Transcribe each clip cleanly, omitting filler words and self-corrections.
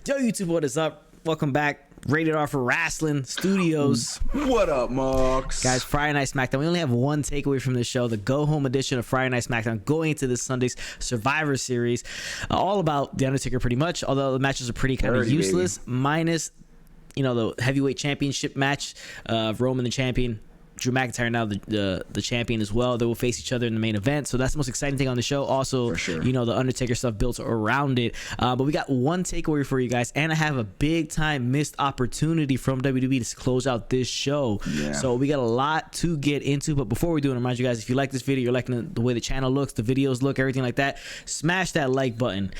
Yo, YouTube, what is up? Welcome back. Rated R for Wrestling Studios. What up, Marks? Guys, Friday Night Smackdown. We only have one takeaway from this show, the go-home edition of Friday Night Smackdown, going into this Sunday's Survivor Series. All about The Undertaker, pretty much, although the matches are pretty kind of useless, minus, the heavyweight championship match of Roman the champion. Drew McIntyre now the champion as well. They will face each other in the main event, so that's the most exciting thing on the show. Also, for sure, the Undertaker stuff built around it. But we got one takeaway for you guys, and I have a big time missed opportunity from WWE to close out this show. Yeah. So we got a lot to get into. But before we do, I remind you guys, if you like this video, you're liking the way the channel looks, the videos look, everything like that, smash that like button.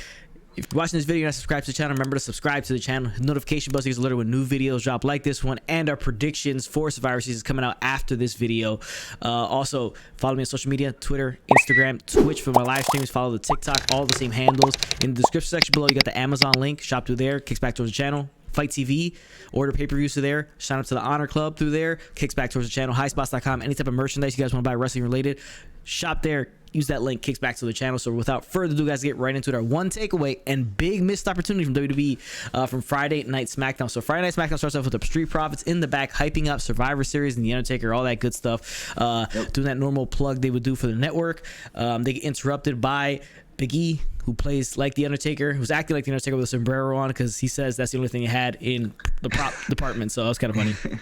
If you're watching this video and not subscribed to the channel, remember to subscribe to the channel. Notification bell so you get alerted when new videos drop like this one, and our predictions for Survivor Series is coming out after this video. Also, follow me on social media, Twitter, Instagram, Twitch for my live streams. Follow the TikTok, all the same handles. In the description section below, you got the Amazon link. Shop through there, kicks back towards the channel. Fight TV, order pay-per-views through there. Sign up to the Honor Club through there. Kicks back towards the channel. Highspots.com. Any type of merchandise you guys want to buy wrestling related, shop there. Use that link, kicks back to the channel. So without further ado, guys, get right into it. Our one takeaway and big missed opportunity from WWE from Friday Night Smackdown. So Friday Night Smackdown starts off with the Street Profits in the back, hyping up Survivor Series and The Undertaker, all that good stuff. Doing that normal plug they would do for the network. They get interrupted by Big E, who plays like The Undertaker, who's acting like The Undertaker with a sombrero on, because he says that's the only thing he had in the prop department. So that was kind of funny.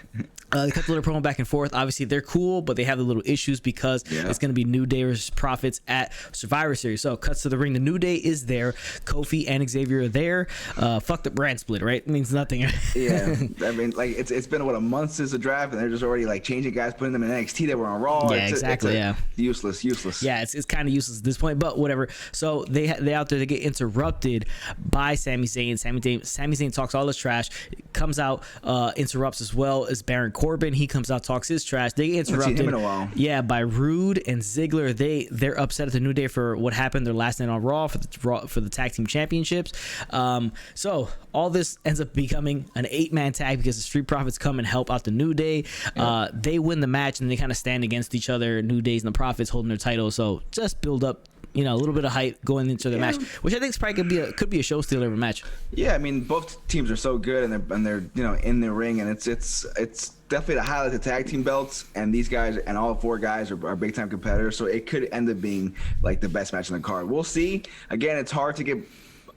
They cut the little promo back and forth. Obviously, they're cool, but they have the little issues because it's going to be New Day versus Profits at Survivor Series. So cuts to the ring. The New Day is there. Kofi and Xavier are there. Fuck the brand split, right? It means nothing. Yeah, I mean, like it's been a month since the draft, and they're just already like changing guys, putting them in NXT that were on Raw. Yeah, exactly. Useless. Yeah, it's kind of useless at this point, but whatever. So they out there, they get interrupted by Sami Zayn. Sami Zayn talks all his trash, comes out, interrupts as well as Baron Corbin. He comes out, talks his trash. They get interrupted. Him in a while. Yeah, by Rude and Ziggler. They're upset at the New Day for what happened their last night on Raw for the tag team championships. So all this ends up becoming an 8-man tag because the Street Profits come and help out the New Day. They win the match and they kind of stand against each other. New Days and the Profits holding their titles. So just build up, a little bit of hype going into the match, which I think probably could be a show stealer of a match. Yeah, I mean, both teams are so good, and they're in the ring, and it's definitely the highlight of the tag team belts, and these guys and all 4 guys are big time competitors, so it could end up being like the best match on the card. We'll see. Again, it's hard to get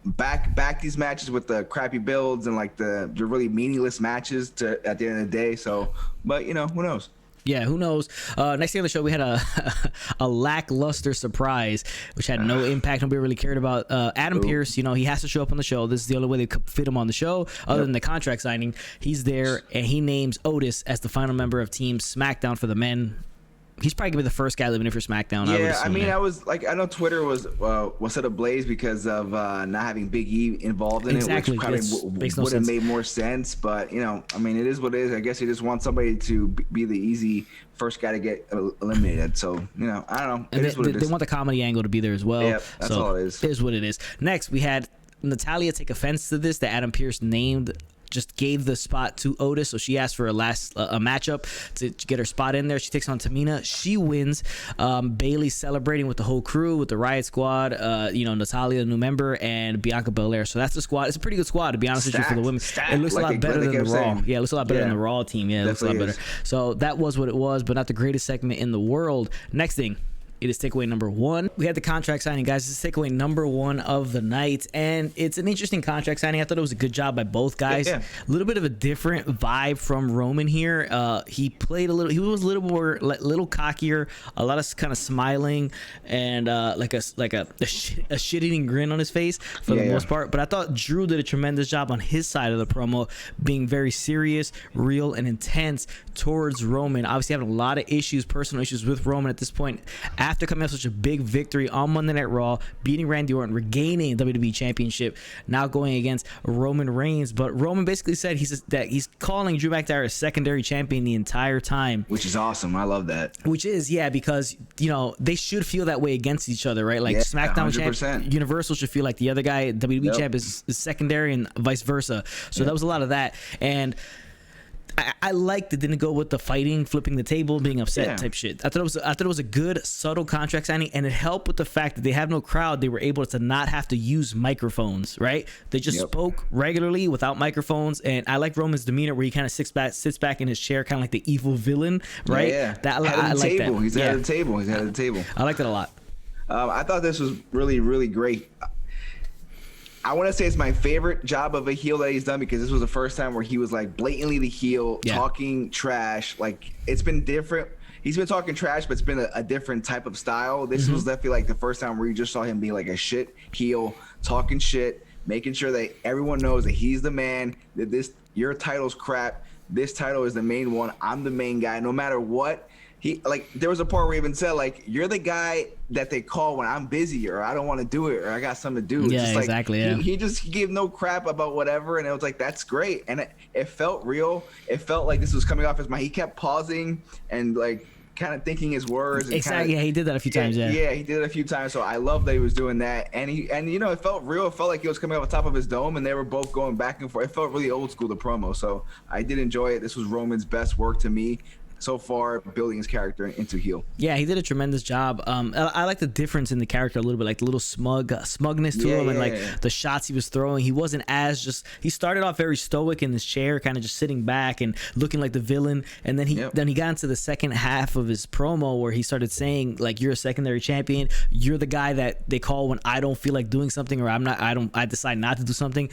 back these matches with the crappy builds and like the really meaningless matches at the end of the day. So, but who knows? Yeah, who knows? Next thing on the show, we had a lackluster surprise, which had no impact. Nobody really cared about. Adam Pearce, he has to show up on the show. This is the only way they could fit him on the show, other than the contract signing. He's there, and he names Otis as the final member of Team Smackdown for the men. He's probably gonna be the first guy living in for SmackDown. Yeah, I know Twitter was set ablaze because of not having Big E involved in it, which probably would have made more sense. But it is what it is. I guess you just want somebody to be the easy first guy to get eliminated. So I don't know. They want the comedy angle to be there as well. Yeah, that's all it is. It is what it is. Next, we had Natalya take offense to this, that Adam Pearce just gave the spot to Otis, so she asked for a matchup to get her spot in there. She takes on Tamina. She wins. Bayley celebrating with the whole crew, with the Riot Squad. Natalya, the new member, and Bianca Belair. So that's the squad. It's a pretty good squad, to be honest with you, for the women. It looks a lot better than the Raw. Yeah, it looks a lot better than the Raw team. Yeah, it looks a lot better. So that was what it was, but not the greatest segment in the world. Next thing. It is takeaway number 1. We had the contract signing, guys. This is takeaway number 1 of the night, and it's an interesting contract signing. I thought it was a good job by both guys. A little bit of a different vibe from Roman here. He played he was a little more, little cockier, a lot of kind of smiling, and like a shit-eating grin on his face for the most part. But I thought Drew did a tremendous job on his side of the promo, being very serious, real, and intense towards Roman. Obviously having a lot of personal issues with Roman at this point. After coming off such a big victory on Monday Night Raw, beating Randy Orton, regaining the WWE Championship, now going against Roman Reigns. But Roman basically said that he's calling Drew McIntyre a secondary champion the entire time. Which is awesome. I love that. Which is, because, they should feel that way against each other, right? Like SmackDown 100%. Champ, Universal should feel like the other guy, WWE champ, is secondary and vice versa. So that was a lot of that. And I liked it didn't go with the fighting, flipping the table, being upset type shit. I thought it was a good subtle contract signing, and it helped with the fact that they have no crowd. They were able to not have to use microphones, right? They just spoke regularly without microphones, and I like Roman's demeanor where he kind of sits back in his chair, kind of like the evil villain, right? That I like that. He's at the table. He's at the table. I liked it a lot. I thought this was really, really great. I want to say it's my favorite job of a heel that he's done, because this was the first time where he was like blatantly the heel, talking trash. Like, it's been different. He's been talking trash, but it's been a different type of style. This was definitely like the first time where you just saw him be like a shit heel, talking shit, making sure that everyone knows that he's the man, that your title's crap. This title is the main one. I'm the main guy, no matter what. There was a part where he even said, like, you're the guy that they call when I'm busy or I don't want to do it or I got something to do. Yeah, just like, exactly. He just gave no crap about whatever, and it was like, that's great. And it felt real. It felt like this was coming off his mind. He kept pausing and like kind of thinking his words. And exactly. He did that a few times. Yeah, he did it a few times. So I love that he was doing that. And it felt real. It felt like he was coming off the top of his dome, and they were both going back and forth. It felt really old school, the promo. So I did enjoy it. This was Roman's best work to me so far, building his character into heel. Yeah, he did a tremendous job. I like the difference in the character a little bit, like the little smugness to him, and like the shots he was throwing. He wasn't as he started off very stoic in his chair, kind of just sitting back and looking like the villain, and then he got into the second half of his promo where he started saying, like, you're a secondary champion, you're the guy that they call when I don't feel like doing something, or I decide not to do something,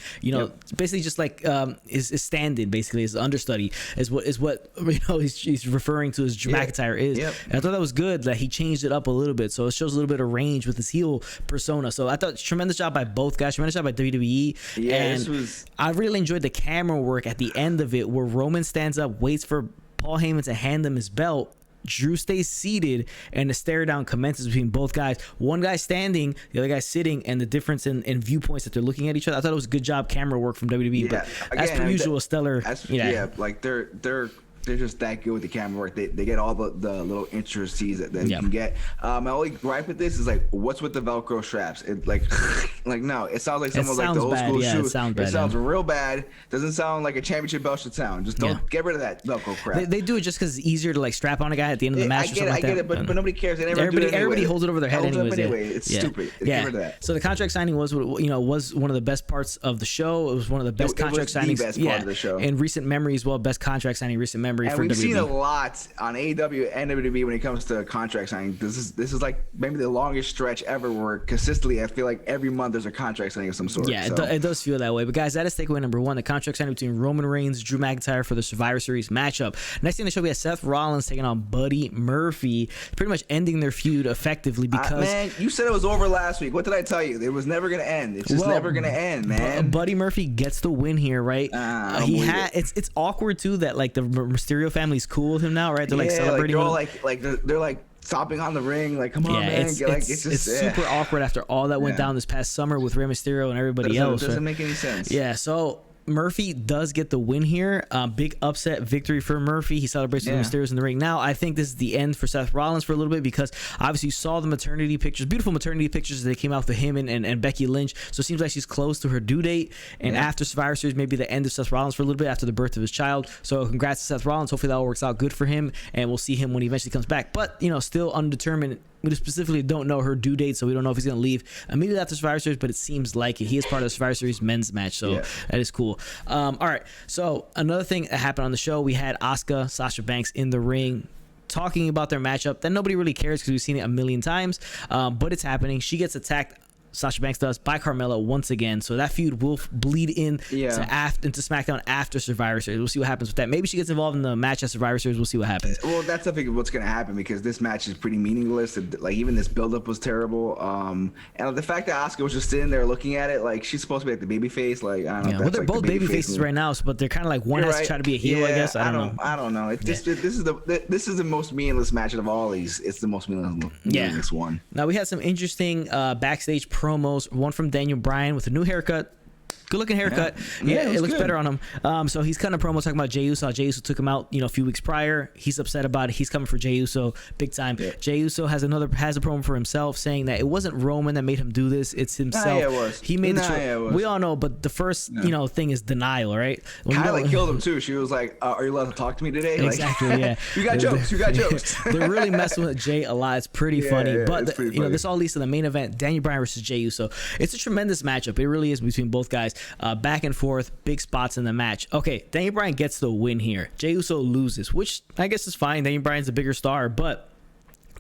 basically just like his stand-in, basically his understudy is what he's referring to as McIntyre is. And I thought that was good that he changed it up a little bit, so it shows a little bit of range with his heel persona. So I thought tremendous job by both guys, tremendous job by WWE. I really enjoyed the camera work at the end of it, where Roman stands up, waits for Paul Heyman to hand him his belt. Drew stays seated, and the stare down commences between both guys. One guy standing, the other guy sitting, and the difference in viewpoints that they're looking at each other. I thought it was good job camera work from WWE. But as per usual, stellar. Like they're just that good with the camera work. They get all the little intricacies that you can get. My only gripe with this is like, what's with the Velcro straps? It like no, it sounds like someone's like the old school shoe. It sounds real bad. Doesn't sound like a championship belt should sound. Just don't get rid of that Velcro crap. They do it just because it's easier to like strap on a guy at the end of the match. I get it, but nobody cares. Everybody holds it over their head anyway. It's stupid. Get rid of that. So the contract signing was one of the best parts of the show. It was one of the best contract signings. The best part of the show in recent memory as well. Best contract signing recent memory for WWE. We've seen a lot on AEW and WWE when it comes to contract signing. This is like maybe the longest stretch ever where consistently I feel like every month there's a contract signing of some sort. It does feel that way. But guys, that is takeaway number one: the contract signing between Roman Reigns, Drew McIntyre for the Survivor Series matchup. Next thing in the show, we have Seth Rollins taking on Buddy Murphy, pretty much ending their feud effectively because man, you said it was over last week. What did I tell you? It was never gonna end. It's just never gonna end, man. Buddy Murphy gets the win here, right? It's awkward too that like the Mysterio family's cool with him now, right? They're like celebrating. They're like stomping on the ring, like, come on, man. It's super awkward after all that went down this past summer with Rey Mysterio and everybody else. It doesn't make any sense. So Murphy does get the win here. Big upset victory for Murphy. He celebrates the Mysterios in the ring. Now, I think this is the end for Seth Rollins for a little bit because obviously you saw the maternity pictures, beautiful maternity pictures that came out with him and Becky Lynch. So it seems like she's close to her due date. And after Survivor Series, maybe the end of Seth Rollins for a little bit after the birth of his child. So congrats to Seth Rollins. Hopefully that all works out good for him. And we'll see him when he eventually comes back. But, still undetermined. We specifically don't know her due date, so we don't know if he's going to leave immediately after Survivor Series, but it seems like it. He is part of the Survivor Series men's match, so that is cool. All right, so another thing that happened on the show, we had Asuka, Sasha Banks in the ring talking about their matchup. Then nobody really cares because we've seen it a million times, but it's happening. She gets attacked. Sasha Banks does by Carmella once again, so that feud will bleed into SmackDown after Survivor Series. We'll see what happens with that. Maybe she gets involved in the match at Survivor Series. We'll see what happens. Well, that's I think what's going to happen because this match is pretty meaningless. Like even this build-up was terrible. And the fact that Asuka was just sitting there looking at it, like she's supposed to be like the baby face. Like I don't know. Well, they're both baby faces right now, but they're kind of like one has to try to be a heel. I guess I don't know. This is the most meaningless match of all these. It's the most meaningless one. Now we had some interesting backstage promos. One from Daniel Bryan with a new haircut. Good looking haircut. Yeah, it looks better on him. So he's cutting a promo talking about Jey Uso. Jey Uso took him out, a few weeks prior. He's upset about it. He's coming for Jey Uso big time. Yeah. Jey Uso has a promo for himself saying that it wasn't Roman that made him do this. It's himself. Nah, yeah, it was. He made the choice. We all know, but the first thing is denial, right? Kyla killed him too. She was like, "Are you allowed to talk to me today?" Exactly. Yeah. You got jokes. You got jokes. They're really messing with Jey a lot. It's pretty funny. Yeah, but pretty funny. this all leads to the main event: Daniel Bryan versus Jey Uso. It's a tremendous matchup. It really is between both guys. Back and forth, big spots in the match. Okay, Daniel Bryan gets the win here. Jey Uso loses, which I guess is fine. Daniel Bryan's a bigger star, but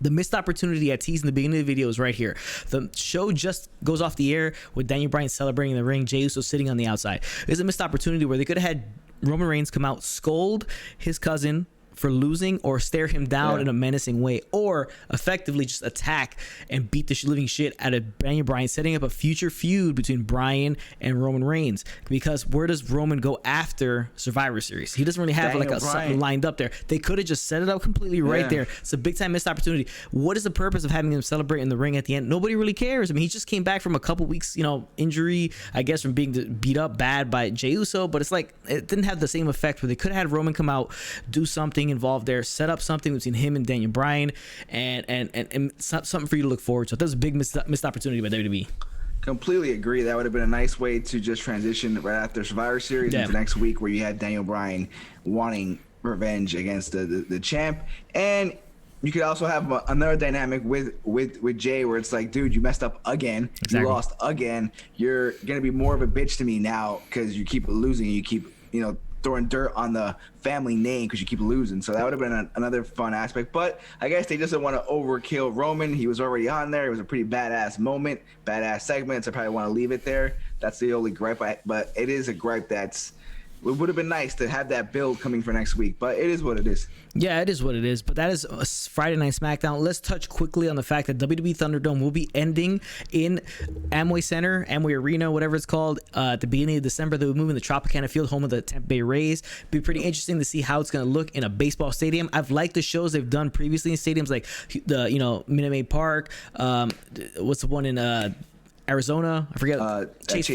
the missed opportunity I teased in the beginning of the video is right here. The show just goes off the air with Daniel Bryan celebrating in the ring, Jey Uso sitting on the outside. There's a missed opportunity where they could have had Roman Reigns come out, scold his cousin for losing, or stare him down in a menacing way, or effectively just attack and beat the living shit out of Daniel Bryan, setting up a future feud between Bryan and Roman Reigns. Because where does Roman go after Survivor Series? He doesn't really have something lined up there. They could have just set it up completely right there. It's a big time missed opportunity. What is the purpose of having him celebrate in the ring at the end? Nobody really cares. I mean, he just came back from a couple weeks, injury, I guess, from being beat up bad by Jey Uso, but it's like it didn't have the same effect where they could have had Roman come out, do something involved there, set up something between him and Daniel Bryan, and something for you to look forward to. That was a big missed opportunity by WWE. Completely agree. That would have been a nice way to just transition right after Survivor Series into next week, where you had Daniel Bryan wanting revenge against the champ. And you could also have another dynamic with Jay, where it's like, dude, you messed up again. Exactly. You lost again. You're gonna be more of a bitch to me now because you keep losing and you keep throwing dirt on the family name because you keep losing. So that would have been another fun aspect. But I guess they just didn't want to overkill Roman. He was already on there. It was a pretty badass moment, badass segment. So I probably want to leave it there. That's the only gripe. But it is a gripe it would have been nice to have that build coming for next week, but it is what it is. Yeah, it is what it is. But that is a Friday Night Smackdown. Let's touch quickly on the fact that WWE Thunderdome will be ending in Amway Center, Amway Arena, whatever it's called, at the beginning of December. They'll be moving the Tropicana Field, home of the Tampa Bay Rays. Be pretty interesting to see how it's going to look in a baseball stadium. I've liked the shows they've done previously in stadiums like the Minute Maid Park. What's the one in Arizona? I forget. Chase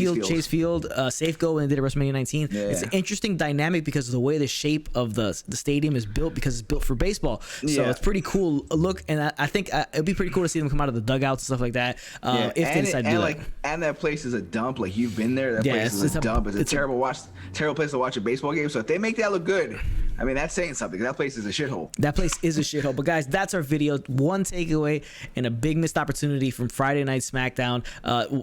Field. Safeco when they did it WrestleMania 19. Yeah. It's an interesting dynamic because of the way the shape of the stadium is built, because it's built for baseball. So it's pretty cool look, and I think it'd be pretty cool to see them come out of the dugouts and stuff like that. If they decide to do it. And that place is a dump. Like, you've been there. That place is a dump. It's a terrible place to watch a baseball game. So if they make that look good, I mean, that's saying something. That place is a shithole. That place is a shithole. But guys, that's our video. One takeaway and a big missed opportunity from Friday Night Smackdown.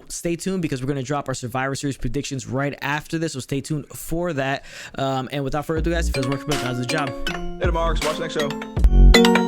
Stay tuned because we're going to drop our Survivor Series predictions right after this. So stay tuned for that. And without further ado, guys, if it was working, how's the job? Later, Marks. Watch the next show.